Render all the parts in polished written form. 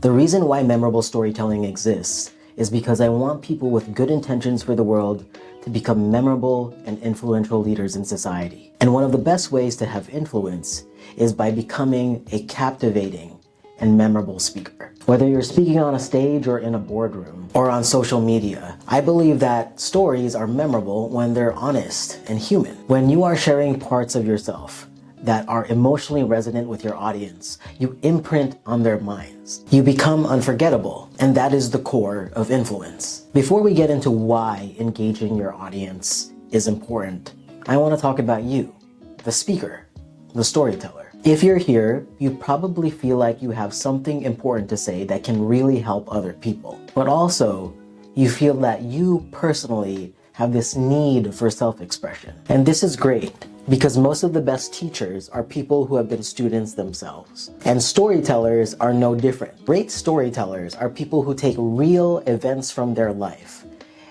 The reason why memorable storytelling exists is because I want people with good intentions for the world to become memorable and influential leaders in society. And one of the best ways to have influence is by becoming a captivating and memorable speaker. Whether you're speaking on a stage or in a boardroom or on social media, I believe that stories are memorable when they're honest and human. When you are sharing parts of yourself that are emotionally resonant with your audience, you imprint on their minds. You become unforgettable, and that is the core of influence. Before we get into why engaging your audience is important, I want to talk about you, the speaker, the storyteller. If you're here, you probably feel like you have something important to say that can really help other people. But also, you feel that you personally have this need for self-expression. And this is great, because most of the best teachers are people who have been students themselves. And storytellers are no different. Great storytellers are people who take real events from their life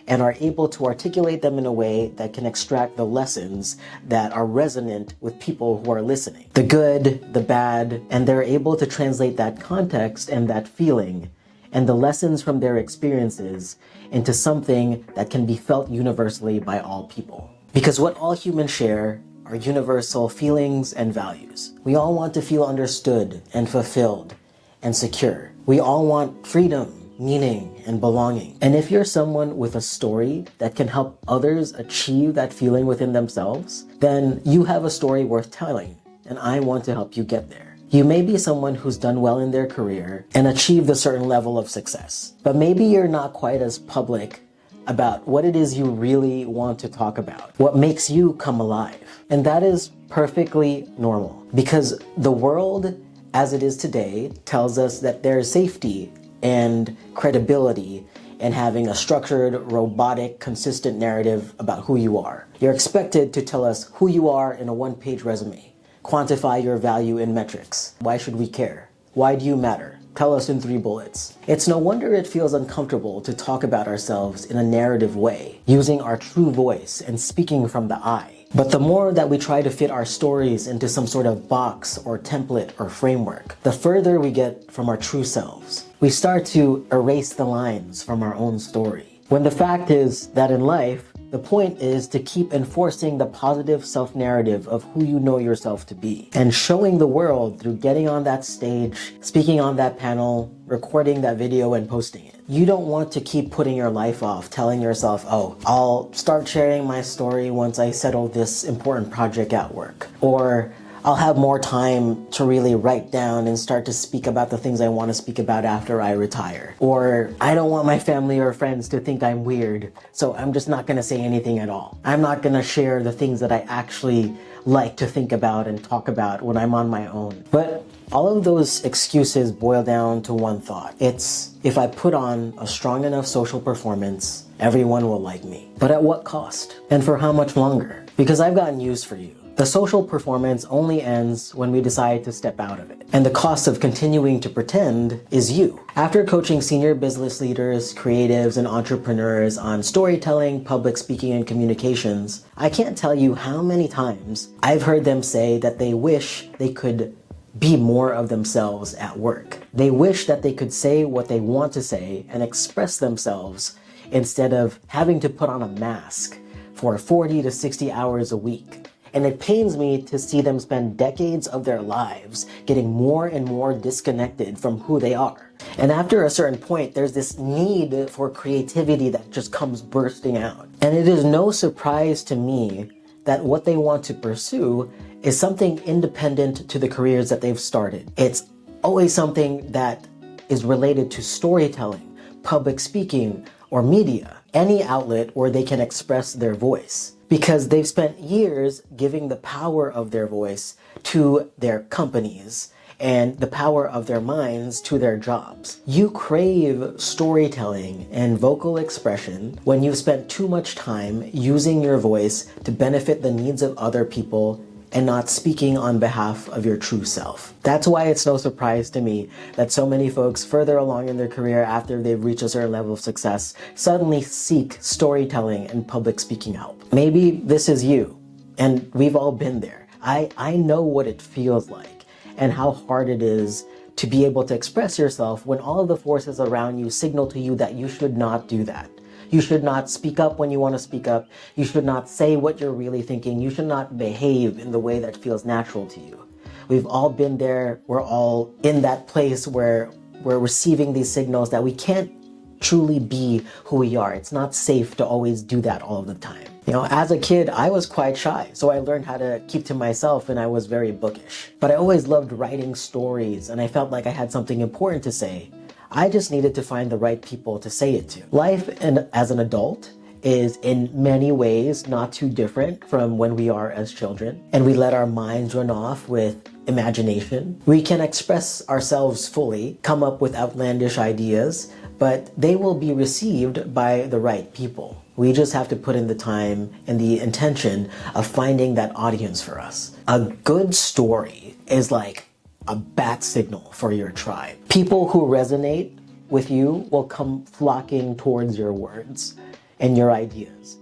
and are able to articulate them in a way that can extract the lessons that are resonant with people who are listening. The good, the bad, and they're able to translate that context and that feeling and the lessons from their experiences into something that can be felt universally by all people. Because what all humans share are universal feelings and values. We all want to feel understood and fulfilled and secure. We all want freedom, meaning, and belonging. And if you're someone with a story that can help others achieve that feeling within themselves, then you have a story worth telling, and I want to help you get there. You may be someone who's done well in their career and achieved a certain level of success, but maybe you're not quite as public about what it is you really want to talk about, what makes you come alive. And that is perfectly normal, because the world as it is today tells us that there's safety and credibility in having a structured, robotic, consistent narrative about who you are. You're expected to tell us who you are in a one-page resume, quantify your value in metrics. Why should we care? Why do you matter? Tell us in 3 bullets. It's no wonder it feels uncomfortable to talk about ourselves in a narrative way, using our true voice and speaking from the I. But the more that we try to fit our stories into some sort of box or template or framework, the further we get from our true selves. We start to erase the lines from our own story. When the fact is that in life, the point is to keep enforcing the positive self-narrative of who you know yourself to be and showing the world through getting on that stage, speaking on that panel, recording that video and posting it. You don't want to keep putting your life off, telling yourself, oh, I'll start sharing my story once I settle this important project at work. Or I'll have more time to really write down and start to speak about the things I want to speak about after I retire. Or I don't want my family or friends to think I'm weird, so I'm just not going to say anything at all. I'm not going to share the things that I actually like to think about and talk about when I'm on my own. But all of those excuses boil down to one thought. It's, if I put on a strong enough social performance, everyone will like me. But at what cost? And for how much longer? Because I've got news for you. The social performance only ends when we decide to step out of it. And the cost of continuing to pretend is you. After coaching senior business leaders, creatives, and entrepreneurs on storytelling, public speaking, and communications, I can't tell you how many times I've heard them say that they wish they could be more of themselves at work. They wish that they could say what they want to say and express themselves instead of having to put on a mask for 40 to 60 hours a week. And it pains me to see them spend decades of their lives getting more and more disconnected from who they are. And after a certain point, there's this need for creativity that just comes bursting out. And it is no surprise to me that what they want to pursue is something independent to the careers that they've started. It's always something that is related to storytelling, public speaking, or media, any outlet where they can express their voice. Because they've spent years giving the power of their voice to their companies and the power of their minds to their jobs. You crave storytelling and vocal expression when you've spent too much time using your voice to benefit the needs of other people and not speaking on behalf of your true self. That's why it's no surprise to me that so many folks further along in their career after they've reached a certain level of success suddenly seek storytelling and public speaking help. Maybe this is you, and we've all been there. I know what it feels like and how hard it is to be able to express yourself when all of the forces around you signal to you that you should not do that. You should not speak up when you want to speak up. You should not say what you're really thinking. You should not behave in the way that feels natural to you. We've all been there. We're all in that place where we're receiving these signals that we can't truly be who we are. It's not safe to always do that all of the time. You know, as a kid, I was quite shy, so I learned how to keep to myself and I was very bookish. But I always loved writing stories and I felt like I had something important to say. I just needed to find the right people to say it to. Life as an adult is in many ways not too different from when we are as children, and we let our minds run off with imagination. We can express ourselves fully, come up with outlandish ideas, but they will be received by the right people. We just have to put in the time and the intention of finding that audience for us. A good story is like a bat signal for your tribe. People who resonate with you will come flocking towards your words and your ideas.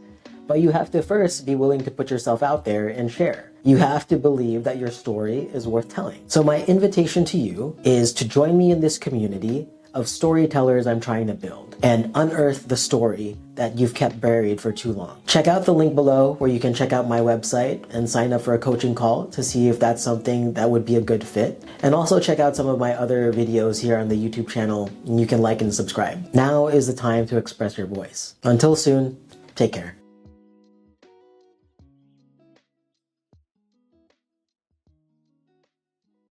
But you have to first be willing to put yourself out there and share. You have to believe that your story is worth telling. So my invitation to you is to join me in this community of storytellers I'm trying to build and unearth the story that you've kept buried for too long. Check out the link below where you can check out my website and sign up for a coaching call to see if that's something that would be a good fit. And also check out some of my other videos here on the YouTube channel, and you can like and subscribe. Now is the time to express your voice. Until soon, take care.